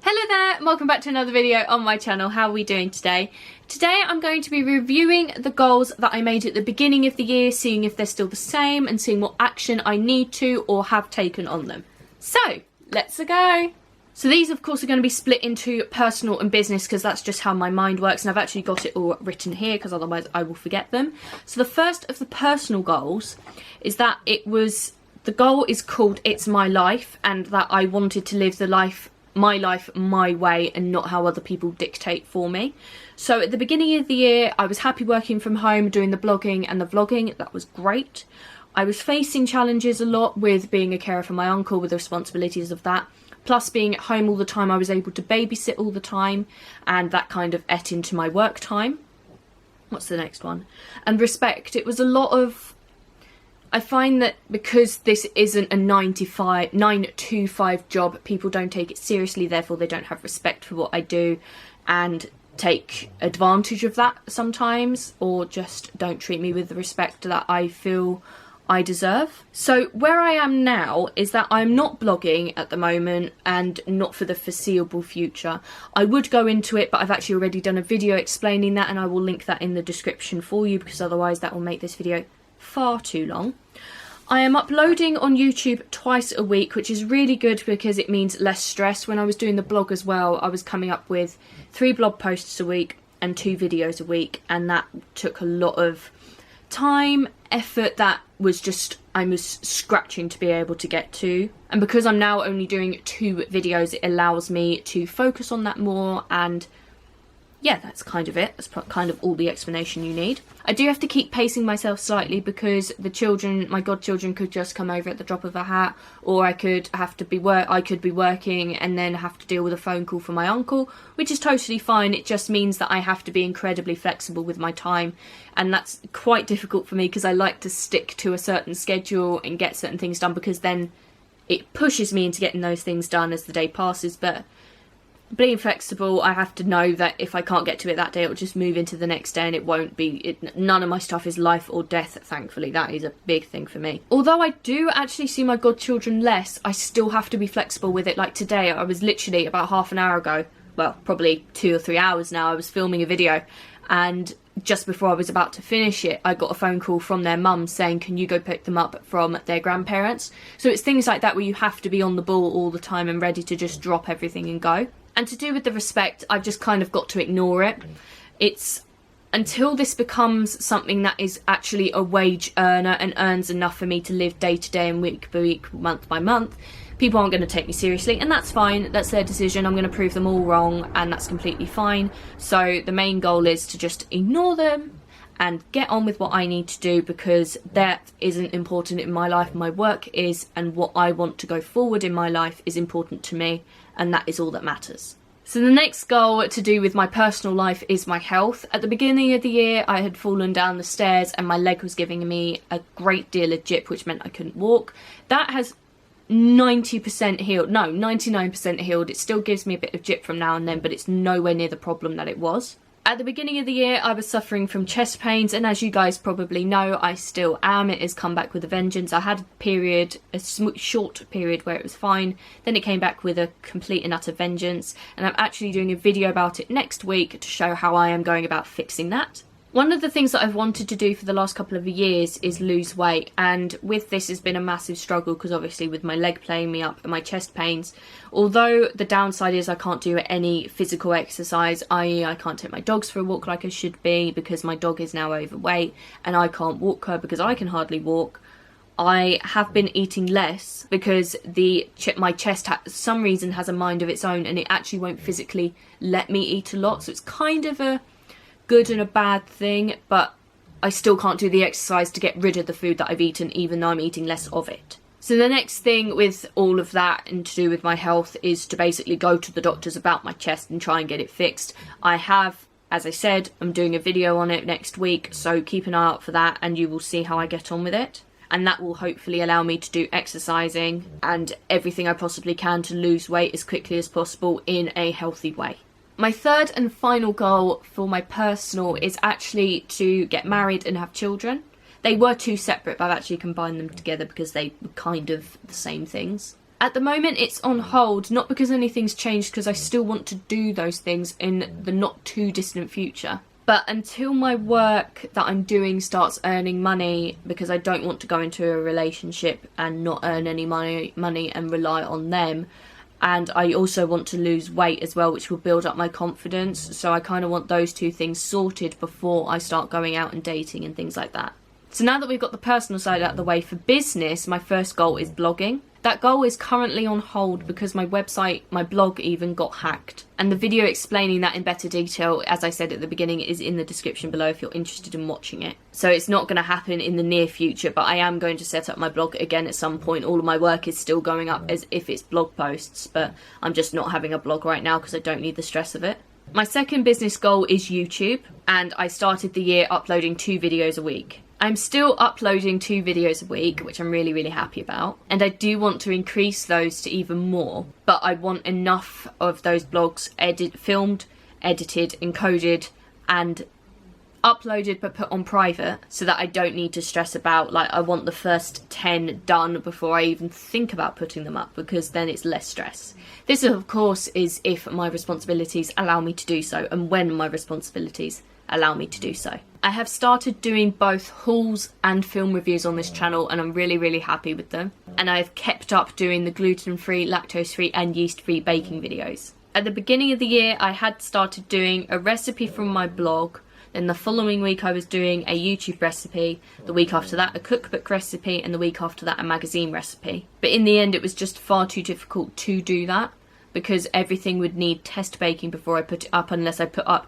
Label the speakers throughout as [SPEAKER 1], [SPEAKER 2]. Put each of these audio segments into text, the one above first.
[SPEAKER 1] Hello there, and welcome back to another video on my channel. How are we doing today? Today I'm going to be reviewing the goals that I made at the beginning of the year, seeing if they're still the same and seeing what action I need to or have taken on them. So, let's go! So these of course are going to be split into personal and business because that's just how my mind works, and I've actually got it all written here because otherwise I will forget them. So the first of the personal goals is that the goal is called It's My Life, and that I wanted to live my life my way and not how other people dictate for me. So at the beginning of the year I was happy working from home, doing the blogging and the vlogging. That was great. I was facing challenges a lot with being a carer for my uncle, with the responsibilities of that, plus being at home all the time. I was able to babysit all the time, and that kind of ate into my work time. What's the next one? And respect. It was a lot of, I find that because this isn't a 9 to 5 job, people don't take it seriously, therefore they don't have respect for what I do and take advantage of that sometimes, or just don't treat me with the respect that I feel I deserve. So where I am now is that I'm not blogging at the moment, and not for the foreseeable future. I would go into it, but I've actually already done a video explaining that, and I will link that in the description for you because otherwise that will make this video far too long. I am uploading on YouTube twice a week, which is really good because it means less stress. When I was doing the blog as well, I was coming up with 3 blog posts a week and 2 videos a week, and that took a lot of time, effort that was just, I was scratching to be able to get to. And because I'm now only doing 2 videos, it allows me to focus on that more, and yeah, that's kind of it. That's kind of all the explanation you need. I do have to keep pacing myself slightly because the children, my godchildren, could just come over at the drop of a hat, or I could be working and then have to deal with a phone call from my uncle, which is totally fine. It just means that I have to be incredibly flexible with my time, and that's quite difficult for me because I like to stick to a certain schedule and get certain things done, because then it pushes me into getting those things done as the day passes. But being flexible, I have to know that if I can't get to it that day, it'll just move into the next day, and it won't be, none of my stuff is life or death, thankfully. That is a big thing for me. Although I do actually see my godchildren less, I still have to be flexible with it. Like today, I was literally about half an hour ago, well, probably 2 or 3 hours now, I was filming a video, and just before I was about to finish it, I got a phone call from their mum saying, can you go pick them up from their grandparents? So it's things like that where you have to be on the ball all the time and ready to just drop everything and go. And to do with the respect, I've just kind of got to ignore it. It's until this becomes something that is actually a wage earner and earns enough for me to live day to day and week by week, month by month, people aren't going to take me seriously, and that's fine. That's their decision. I'm going to prove them all wrong, and that's completely fine. So the main goal is to just ignore them and get on with what I need to do, because that isn't important in my life. My work is, and what I want to go forward in my life is important to me, and that is all that matters. So the next goal to do with my personal life is my health. At the beginning of the year, I had fallen down the stairs and my leg was giving me a great deal of jip, which meant I couldn't walk. That has 90% healed. No, 99% healed. It still gives me a bit of jip from now and then, but it's nowhere near the problem that it was. At the beginning of the year, I was suffering from chest pains, and as you guys probably know, I still am. It has come back with a vengeance. I had a short period where it was fine, then it came back with a complete and utter vengeance, and I'm actually doing a video about it next week to show how I am going about fixing that. One of the things that I've wanted to do for the last couple of years is lose weight, and with this has been a massive struggle because obviously with my leg playing me up and my chest pains, although the downside is I can't do any physical exercise, i.e. I can't take my dogs for a walk like I should be because my dog is now overweight and I can't walk her because I can hardly walk. I have been eating less because my chest for some reason has a mind of its own, and it actually won't physically let me eat a lot, so it's kind of a good and a bad thing, but I still can't do the exercise to get rid of the food that I've eaten, even though I'm eating less of it. So the next thing with all of that and to do with my health is to basically go to the doctors about my chest and try and get it fixed. I have, as I said, I'm doing a video on it next week, so keep an eye out for that and you will see how I get on with it. And that will hopefully allow me to do exercising and everything I possibly can to lose weight as quickly as possible in a healthy way. My third and final goal for my personal is actually to get married and have children. They were 2 separate, but I've actually combined them together because they were kind of the same things. At the moment it's on hold, not because anything's changed, because I still want to do those things in the not too distant future. But until my work that I'm doing starts earning money, because I don't want to go into a relationship and not earn any money and rely on them. And I also want to lose weight as well, which will build up my confidence. So I kind of want those two things sorted before I start going out and dating and things like that. So now that we've got the personal side out of the way, for business, my first goal is blogging. That goal is currently on hold because my website, my blog even got hacked. And the video explaining that in better detail, as I said at the beginning, is in the description below if you're interested in watching it. So it's not going to happen in the near future, but I am going to set up my blog again at some point. All of my work is still going up as if it's blog posts, but I'm just not having a blog right now because I don't need the stress of it. My second business goal is YouTube, and I started the year uploading 2 videos a week. I'm still uploading 2 videos a week, which I'm really, really happy about. And I do want to increase those to even more. But I want enough of those vlogs filmed, edited, encoded, and uploaded but put on private, so that I don't need to stress about, like, I want the first 10 done before I even think about putting them up, because then it's less stress. This, of course, is if my responsibilities allow me to do so, and when my responsibilities allow me to do so. I have started doing both hauls and film reviews on this channel, and I'm really, really happy with them. And I've kept up doing the gluten-free, lactose-free and yeast-free baking videos. At the beginning of the year, I had started doing a recipe from my blog. Then the following week I was doing a YouTube recipe, the week after that a cookbook recipe, and the week after that a magazine recipe. But in the end it was just far too difficult to do that, because everything would need test baking before I put it up, unless I put up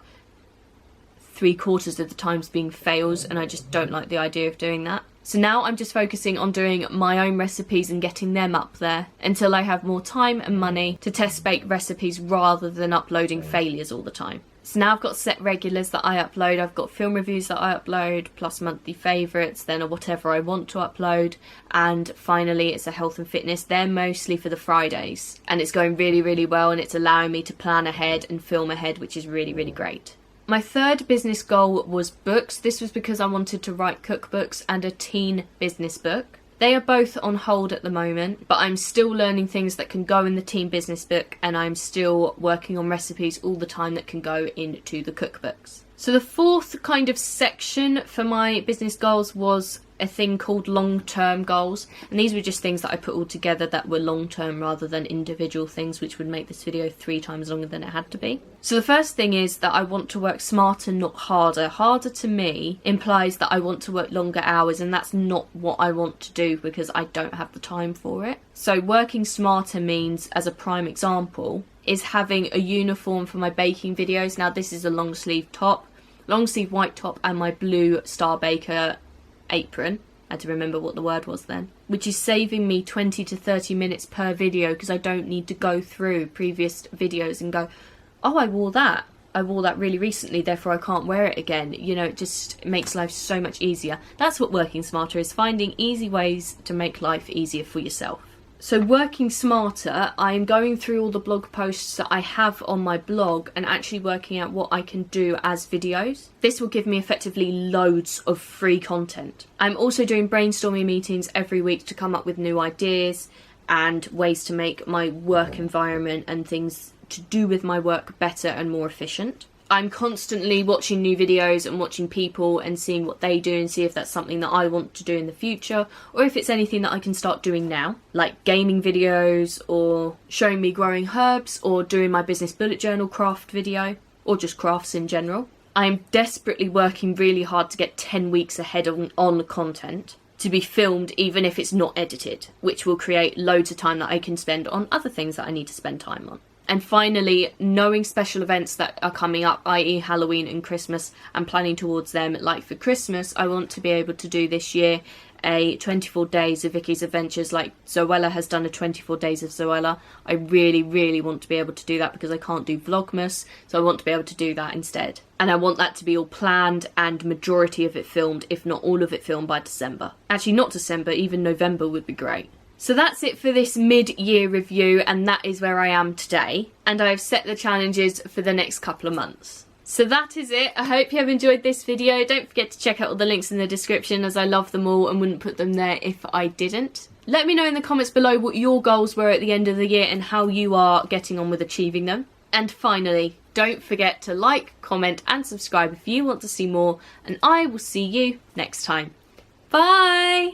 [SPEAKER 1] 3/4 of the times being fails, and I just don't like the idea of doing that. So now I'm just focusing on doing my own recipes and getting them up there until I have more time and money to test bake recipes rather than uploading failures all the time. So now I've got set regulars that I upload, I've got film reviews that I upload, plus monthly favourites, then whatever I want to upload, and finally it's a health and fitness. They're mostly for the Fridays, and it's going really, really well, and it's allowing me to plan ahead and film ahead, which is really, really great. My third business goal was books. This was because I wanted to write cookbooks and a teen business book. They are both on hold at the moment, but I'm still learning things that can go in the teen business book, and I'm still working on recipes all the time that can go into the cookbooks. So the fourth kind of section for my business goals was a thing called long-term goals, and these were just things that I put all together that were long-term rather than individual things, which would make this video 3 times longer than it had to be. So the first thing is that I want to work smarter, not harder. Harder to me implies that I want to work longer hours, and that's not what I want to do because I don't have the time for it. So working smarter means, as a prime example, is having a uniform for my baking videos. Now this is a long sleeve top, long sleeve white top, and my blue Star Baker apron. I had to remember what the word was then, which is saving me 20 to 30 minutes per video, because I don't need to go through previous videos and go, oh, I wore that really recently, therefore I can't wear it again. You know, it just makes life so much easier. That's what working smarter is, finding easy ways to make life easier for yourself. So working smarter, I'm going through all the blog posts that I have on my blog and actually working out what I can do as videos. This will give me effectively loads of free content. I'm also doing brainstorming meetings every week to come up with new ideas and ways to make my work environment and things to do with my work better and more efficient. I'm constantly watching new videos and watching people and seeing what they do and see if that's something that I want to do in the future, or if it's anything that I can start doing now, like gaming videos or showing me growing herbs or doing my business bullet journal craft video, or just crafts in general. I'm desperately working really hard to get 10 weeks ahead on content to be filmed, even if it's not edited, which will create loads of time that I can spend on other things that I need to spend time on. And finally, knowing special events that are coming up, i.e. Halloween and Christmas, and planning towards them. Like for Christmas, I want to be able to do this year a 24 days of Vickie's Adventures, like Zoella has done a 24 days of Zoella. I really, really want to be able to do that because I can't do Vlogmas, so I want to be able to do that instead. And I want that to be all planned and majority of it filmed, if not all of it filmed, by December. Actually, not December, even November would be great. So that's it for this mid-year review, and that is where I am today. And I have set the challenges for the next couple of months. So that is it. I hope you have enjoyed this video. Don't forget to check out all the links in the description, as I love them all and wouldn't put them there if I didn't. Let me know in the comments below what your goals were at the end of the year and how you are getting on with achieving them. And finally, don't forget to like, comment and subscribe if you want to see more, and I will see you next time. Bye!